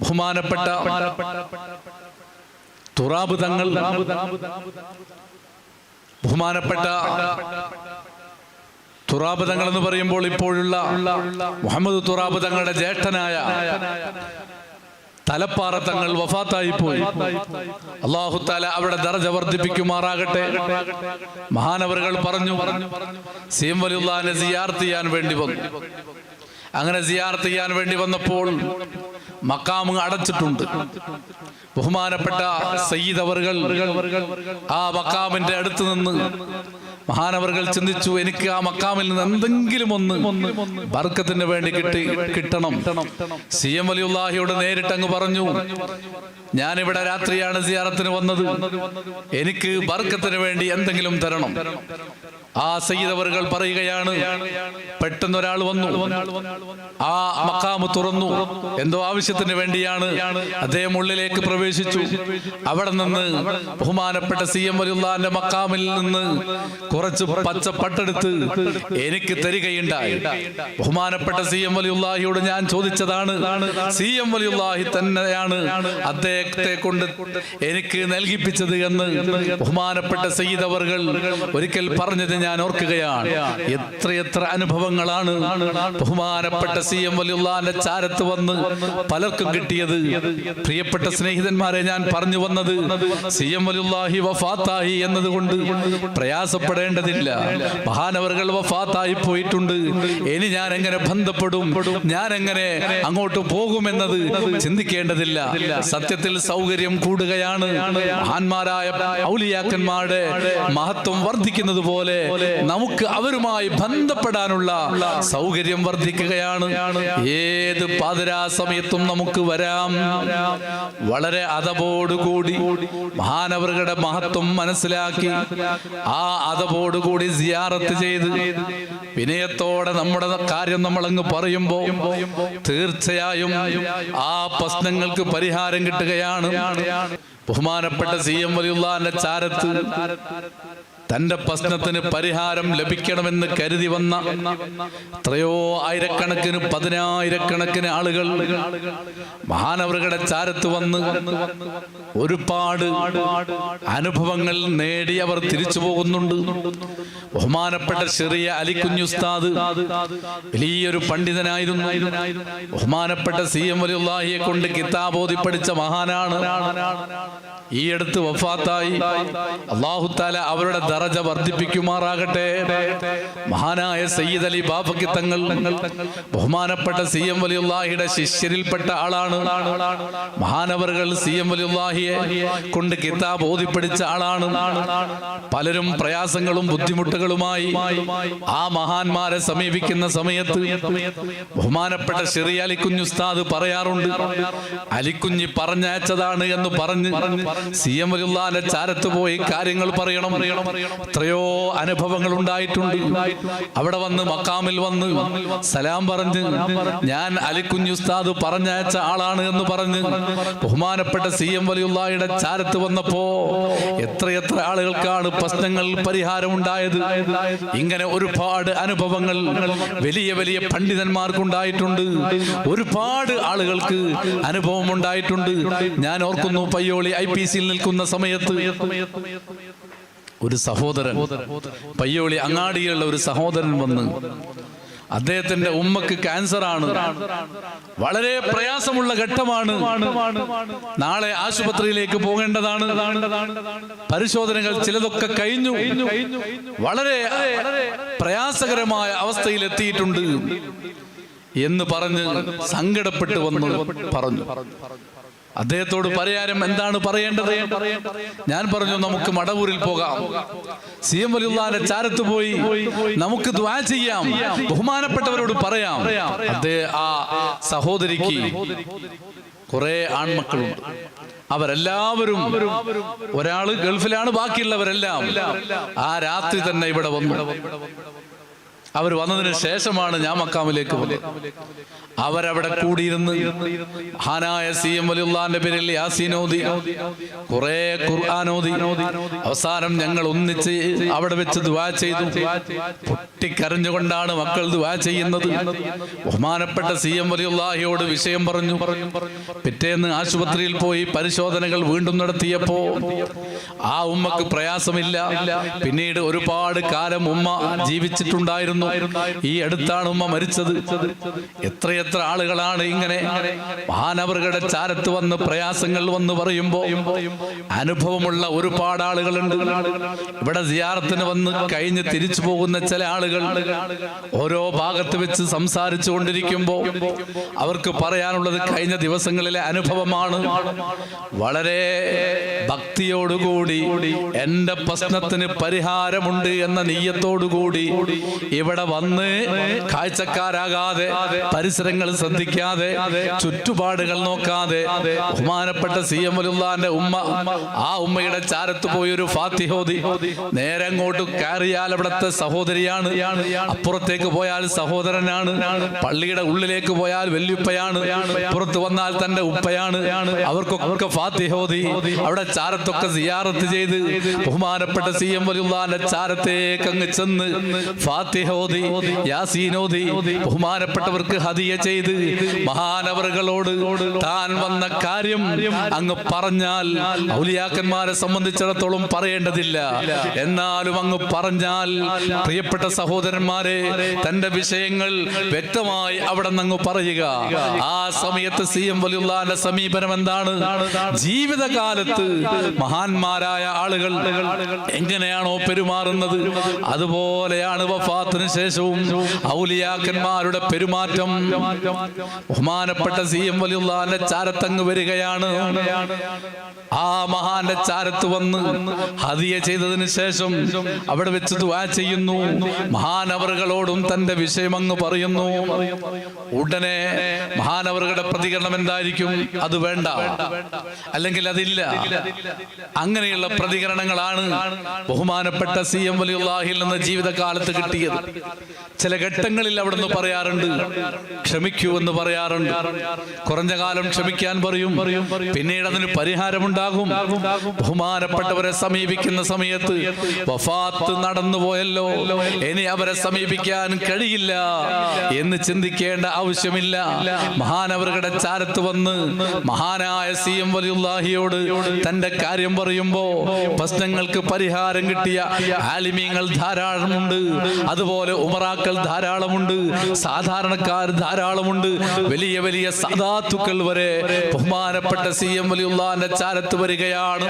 ബഹുമാനപ്പെട്ട തുറാബ് തങ്ങൾ, ബഹുമാനപ്പെട്ട തുറാബ് തങ്ങൾ എന്ന് പറയുമ്പോൾ ഇപ്പോഴുള്ള മുഹമ്മദ് തുറാബ് തങ്ങളുടെ ജ്യേഷ്ഠനായ തലപ്പാറ തങ്ങൾ വഫാത്തായി പോയി. അല്ലാഹു തആല അവിടെ ദർജ വർദ്ധിപ്പിക്കുമാറാകട്ടെ. മഹാനവറുകൾ പറഞ്ഞു, സീം വലിയുള്ളാഹിനെ സിയാറത്ത് ചെയ്യാൻ വേണ്ടി വന്നു. അങ്ങനെ സിയാറത്ത് ചെയ്യാൻ വേണ്ടി വന്നപ്പോൾ മഖാം അടച്ചിട്ടുണ്ട്. ബഹുമാനപ്പെട്ട സയ്യിദ് അവറുകൾ ആ മഖാമിന്റെ അടുത്ത് നിന്ന് മഹാനവറുകൾ ചിന്തിച്ചു, എനിക്ക് ആ മഖാമിൽ നിന്ന് എന്തെങ്കിലും ഒന്ന് ബർക്കത്തിന് വേണ്ടി കിട്ടണം. സി എം വലിയുള്ളാഹിയോട് നേരിട്ട് അങ്ങ് പറഞ്ഞു, ഞാനിവിടെ രാത്രിയാണ് സിയാറത്തിന് വന്നത്, എനിക്ക് ബർക്കത്തിന് വേണ്ടി എന്തെങ്കിലും തരണം. ആ സയ്യിദ് അവറുകൾ പറയുകയാണ്, പെട്ടെന്ന് ഒരാൾ വന്നു, ആ മഖാം തുറന്നു, എന്തോ ആവശ്യത്തിന് വേണ്ടിയാണ്. അദ്ദേഹം ഉള്ളിലേക്ക് പ്രവേശിച്ചു. അവിടെ നിന്ന് ബഹുമാനപ്പെട്ട സി എം വലിയുള്ളാഹിന്റെ മഖാമിൽ നിന്ന് കുറച്ച് പച്ചപ്പട്ടെടുത്ത് എനിക്ക് തരികയുണ്ടായി. ബഹുമാനപ്പെട്ട സി എം വലിയുള്ളാഹിയോട് ഞാൻ ചോദിച്ചതാണ്, സി എം വലിയുള്ളാഹി തന്നെയാണ് അദ്ദേഹത്തെ കൊണ്ട് എനിക്ക് നൽകിപ്പിച്ചത് എന്ന് ബഹുമാനപ്പെട്ട സയ്യിദ് അവറുകൾ ഒരിക്കൽ പറഞ്ഞത് ഞാൻ ഓർക്കുകയാണ്. എത്രയെത്ര അനുഭവങ്ങളാണ് ബഹുമാനപ്പെട്ട സി എം വലിയുള്ളാഹിന്റെ ചാരത്ത് വന്ന് പലർക്കും കിട്ടിയത്. പ്രിയപ്പെട്ട സ്നേഹിതന്മാരെ, ഞാൻ പറഞ്ഞു വന്നത്, സി എം വലിയുള്ളാഹി വഫാത്തായി എന്നതുകൊണ്ട് പ്രയാസപ്പെടേണ്ടതില്ല. മഹാനവറുകൾ വഫാത്തായി പോയിട്ടുണ്ട്. ഇനി ഞാൻ എങ്ങനെ ബന്ധപ്പെടും, ഞാൻ എങ്ങനെ അങ്ങോട്ട് പോകുമെന്നത് ചിന്തിക്കേണ്ടതില്ല. സത്യത്തിൽ സൗകര്യം കൂടുകയാണ്. മഹാന്മാരായ ഔലിയാക്കന്മാരുടെ മഹത്വം വർദ്ധിക്കുന്നത് പോലെ നമുക്ക് അവരുമായി ബന്ധപ്പെടാനുള്ള സൗകര്യം വർദ്ധിക്കുകയാണ്. ഏത് പാതിരാ സമയത്തും നമുക്ക് വരാം. വളരെ അതപോടുകൂടി മഹാനവറുകളുടെ മഹത്വം മനസ്സിലാക്കി ആ അതപോടുകൂടി സിയാറത്ത് ചെയ്ത് വിനയത്തോടെ നമ്മുടെ കാര്യം നമ്മളങ്ങ് പറയുമ്പോൾ തീർച്ചയായും ആ പ്രശ്നങ്ങൾക്ക് പരിഹാരം കിട്ടുകയാണ്. ബഹുമാനപ്പെട്ട സി എം വലിയുള്ളാഹിന്റെ ചാരത്ത് തന്റെ പ്രശ്നത്തിന് പരിഹാരം ലഭിക്കണമെന്ന് കരുതി വന്ന എത്രയോ ആയിരക്കണക്കിന് പതിനായിരക്കണക്കിന് ആളുകൾ മഹാനവറുകളുടെ ചാരത്ത് വന്ന് ഒരുപാട് അനുഭവങ്ങൾ നേടി അവർ തിരിച്ചു പോകുന്നുണ്ട്. ബഹുമാനപ്പെട്ട ചെറിയ അലിക്കുഞ്ഞ് ഉസ്താദ് വലിയൊരു പണ്ഡിതനായിരുന്നു. ബഹുമാനപ്പെട്ട സി എം വലിയുള്ളാഹിയെ കൊണ്ട് കിതാബ് ഓതി പഠിച്ച മഹാനാണ്. ഈ അടുത്ത് വഫാത്തായി. അല്ലാഹു തആല അവരുടെ ദറജ വർദ്ധിപ്പിക്കുമാറാകട്ടെ. മഹാനായ സയ്യിദ് അലി ബാഫഖി തങ്ങൾ ബഹുമാനപ്പെട്ട സി എം വലിയുള്ളാഹിയുടെ ശിഷ്യരിൽപ്പെട്ട ആളാണ്. മഹാനവറുകൾ സി എം വലിയുള്ളാഹിയെ കൊണ്ട് കിതാബ് ഓതി പഠിച്ച ആളാണ്. പലരും പ്രയാസങ്ങളും ബുദ്ധിമുട്ടുകളുമായി ആ മഹാന്മാരെ സമീപിക്കുന്ന സമയത്ത് ബഹുമാനപ്പെട്ട ചെറിയ അലിക്കുഞ്ഞ് ഉസ്താദ് പറയാറുണ്ട്, അലിക്കുഞ്ഞി പറഞ്ഞയച്ചതാണ് എന്ന് പറഞ്ഞ് സി എം വലിയുള്ളാഹിന്റെ ചാരത്ത് പോയി കാര്യങ്ങൾ പറയണം. എത്രയോ അനുഭവങ്ങൾ ഉണ്ടായിട്ടുണ്ട്. അവിടെ വന്ന് മഖാമിൽ വന്ന് സലാം പറഞ്ഞ് ഞാൻ അലിക്കുഞ്ഞ് ഉസ്താദ് പറഞ്ഞയച്ച ആളാണ് എന്ന് പറഞ്ഞ് ബഹുമാനപ്പെട്ട സി എം വലിയുള്ളാഹിയുടെ ചാരത്ത് വന്നപ്പോ എത്രയെത്ര ആളുകൾക്കാണ് പ്രശ്നങ്ങൾ പരിഹാരമുണ്ടായത്. ഇങ്ങനെ ഒരുപാട് അനുഭവങ്ങൾ വലിയ വലിയ പണ്ഡിതന്മാർക്കുണ്ടായിട്ടുണ്ട്. ഒരുപാട് ആളുകൾക്ക് അനുഭവം ഉണ്ടായിട്ടുണ്ട്. ഞാൻ ഓർക്കുന്നു, പയ്യോളി IPC നിൽക്കുന്ന സമയത്ത് ഒരു സഹോദരൻ, പയ്യോളി അങ്ങാടിയുള്ള ഒരു സഹോദരൻ വന്ന്, അദ്ദേഹത്തിന്റെ ഉമ്മക്ക് ക്യാൻസർ ആണ്, വളരെ പ്രയാസമുള്ള ഘട്ടമാണ്, നാളെ ആശുപത്രിയിലേക്ക് പോകേണ്ടതാണ്, പരിശോധനകൾ ചിലതൊക്കെ കഴിഞ്ഞു, വളരെ പ്രയാസകരമായ അവസ്ഥയിൽ എത്തിയിട്ടുണ്ട് എന്ന് പറഞ്ഞ് സങ്കടപ്പെട്ട് വന്ന് പറഞ്ഞു. അദ്ദേഹത്തോട് പരിഹാരം എന്താണ് പറയേണ്ടത്? ഞാൻ പറഞ്ഞു, നമുക്ക് മടവൂരിൽ പോകാം, സി എം വലിയുള്ളാഹിന്റെ ചാരത്ത് പോയി നമുക്ക് ദുആ ചെയ്യാം, ബഹുമാനപ്പെട്ടവരോട് പറയാം. ആ സഹോദരിക്ക് കുറെ ആൺമക്കളുണ്ട്. അവരെല്ലാവരും, ഒരാള് ഗൾഫിലാണ്, ബാക്കിയുള്ളവരെല്ലാം ആ രാത്രി തന്നെ ഇവിടെ വന്നു. അവർ വന്നതിന് ശേഷമാണ് ഞാൻ മക്കാമിലേക്ക് വന്നത്. അവരവിടെ കൂടിയിരുന്ന് മഹാനായ CM വലിയുള്ളാന്റെ പേരിൽ യാസീൻ ഓതി, കുറെ ഖുർആൻ ഓതി. അവസാനം ഞങ്ങൾ ഒന്നിച്ച് അവിടെ വെച്ച് ദുആ ചെയ്തു. പൊട്ടിക്കരഞ്ഞുകൊണ്ടാണ് മക്കൾ ദുആ ചെയ്യുന്നത്. ബഹുമാനപ്പെട്ട CM വലിയുള്ളാഹിയോട് വിഷയം പറഞ്ഞു. പിറ്റേന്ന് ആശുപത്രിയിൽ പോയി പരിശോധനകൾ വീണ്ടും നടത്തിയപ്പോ ആ ഉമ്മക്ക് പ്രയാസമില്ല. പിന്നീട് ഒരുപാട് കാലം ഉമ്മ ജീവിച്ചിട്ടുണ്ടായിരുന്നു. ഈ അടുത്താണ് ഉമ്മ മരിച്ചത്. എത്രയെത്ര ആളുകളാണ് ഇങ്ങനെ മഹാനവറുകളുടെ ചാരത്ത് വന്ന് പ്രയാസങ്ങൾ വന്ന് പറയുമ്പോ അനുഭവമുള്ള ഒരുപാട് ആളുകളുണ്ട്. ഇവിടെ സിയാറത്തിന് വന്ന് കഴിഞ്ഞ് തിരിച്ചു പോകുന്ന ചില ആളുകൾ ഓരോ ഭാഗത്ത് വെച്ച് സംസാരിച്ചു കൊണ്ടിരിക്കുമ്പോ അവർക്ക് പറയാനുള്ളത് കഴിഞ്ഞ ദിവസങ്ങളിലെ അനുഭവമാണ്. വളരെ ഭക്തിയോടുകൂടി എന്റെ പ്രശ്നത്തിന് പരിഹാരമുണ്ട് എന്ന നീയത്തോടുകൂടി ഇവിടെ വന്ന് കാഴ്ചക്കാരാകാതെ, പരിസരങ്ങൾ ശ്രദ്ധിക്കാതെ, ചുറ്റുപാടുകൾ നോക്കാതെ ബഹുമാനപ്പെട്ട CM വലിയുള്ളാന്റെ ഉമ്മ ആ ഉമ്മയുടെ ചാരത്ത് പോയി ഒരു ഫാത്തിഹ ഓതി. നേരെ അങ്ങോട്ട് കയറിയാൽ അവിടുത്തെ സഹോദരിയാണ്, അപ്പുറത്തേക്ക് പോയാൽ സഹോദരനാണ്, പള്ളിയുടെ ഉള്ളിലേക്ക് പോയാൽ വല്യുപ്പയാണ്, പുറത്ത് വന്നാൽ തന്റെ ഉപ്പയാണ്. അവർക്കൊക്കെ ഫാത്തിഹ ഓതി അവിടെ ചാരത്തൊക്കെ സിയാറത്ത് ചെയ്ത് ബഹുമാനപ്പെട്ട CM വലിയുള്ളാന്റെ ചാരത്തേക്ക് അങ്ങ് ചെന്ന് ഫാത്തിഹ ഓതി, യാസീൻ ഓതി, ബഹുമാനപ്പെട്ടവർക്ക് ഹദിയ ചെയ്ത് മഹാനവറുകളോട് താൻ വന്ന കാര്യം അങ്ങ് പറഞ്ഞാൽ ഔലിയാക്കന്മാരെ സംബന്ധിച്ചിടത്തോളം പറയേണ്ടതില്ല. എന്നാലും അങ്ങ് പറഞ്ഞാൽ പ്രിയപ്പെട്ട സഹോദരന്മാരെ, തന്റെ വിഷയങ്ങൾ വ്യക്തമായി അവിടെ നിന്ന് പറയുക. ആ സമയത്ത് CM വലിയുള്ളാന്റെ സമീപനം എന്താണ്? ജീവിതകാലത്ത് മഹാന്മാരായ ആളുകൾ എങ്ങനെയാണോ പെരുമാറുന്നത് അതുപോലെയാണ് വഫാത്തിന് ശേഷവും ഔലിയാക്കന്മാരുടെ പെരുമാറ്റം. ബഹുമാനപ്പെട്ട CM വലിയുള്ളാന്റെ ചാരത്തങ്ങ് വരികയാണ്. ആ മഹാന്റെ ചാരത്ത് വന്ന് ഹദിയ ചെയ്തതിന് ശേഷം അവിടെ വെച്ച് ദുആ ചെയ്യുന്നു. മഹാനവറുകളോടും തന്റെ വിഷയം അങ്ങ് പറയുന്നു. ഉടനെ മഹാനവറുകളുടെ പ്രതികരണം എന്തായിരിക്കും? അത് വേണ്ട, അല്ലെങ്കിൽ അതില്ല. അങ്ങനെയുള്ള പ്രതികരണങ്ങളാണ് ബഹുമാനപ്പെട്ട CM വലിയുള്ളാഹിൽ നിന്ന് ജീവിതകാലത്ത് കിട്ടിയത്. ചില ഘട്ടങ്ങളിൽ അവിടുന്ന് പറയാറുണ്ട്, ക്ഷമിക്കൂ എന്ന് പറയാറുണ്ട്. കുറഞ്ഞ കാലം ക്ഷമിക്കാൻ പറയും, പിന്നീട് അതിന് പരിഹാരമുണ്ടാകും. ബഹുമാനപ്പെട്ടവരെ സമീപിക്കുന്ന സമയത്ത് വഫാത്ത് നടന്നുപോയല്ലോ, ഇനി അവരെ സമീപിക്കാൻ കഴിയില്ല എന്ന് ചിന്തിക്കേണ്ട ആവശ്യമില്ല. മഹാനവറുകളുടെ ചാരത്ത് വന്ന് മഹാനായ CM വലിയുള്ളാഹിയോട് തന്റെ കാര്യം പറയുമ്പോ പ്രശ്നങ്ങൾക്ക് പരിഹാരം കിട്ടിയ ആലിമീങ്ങൾ ധാരാളമുണ്ട്, അതുപോലെ ഉമറാക്കൾ ധാരാളമുണ്ട്, സാധാരണക്കാർ ധാരാളമുണ്ട്, വലിയ വലിയ സദാത്തുക്കൾ വരെ ബഹുമാനപ്പെട്ട CM വലിയുള്ളാന്റെ ചാരത്ത് വരികയാണ്.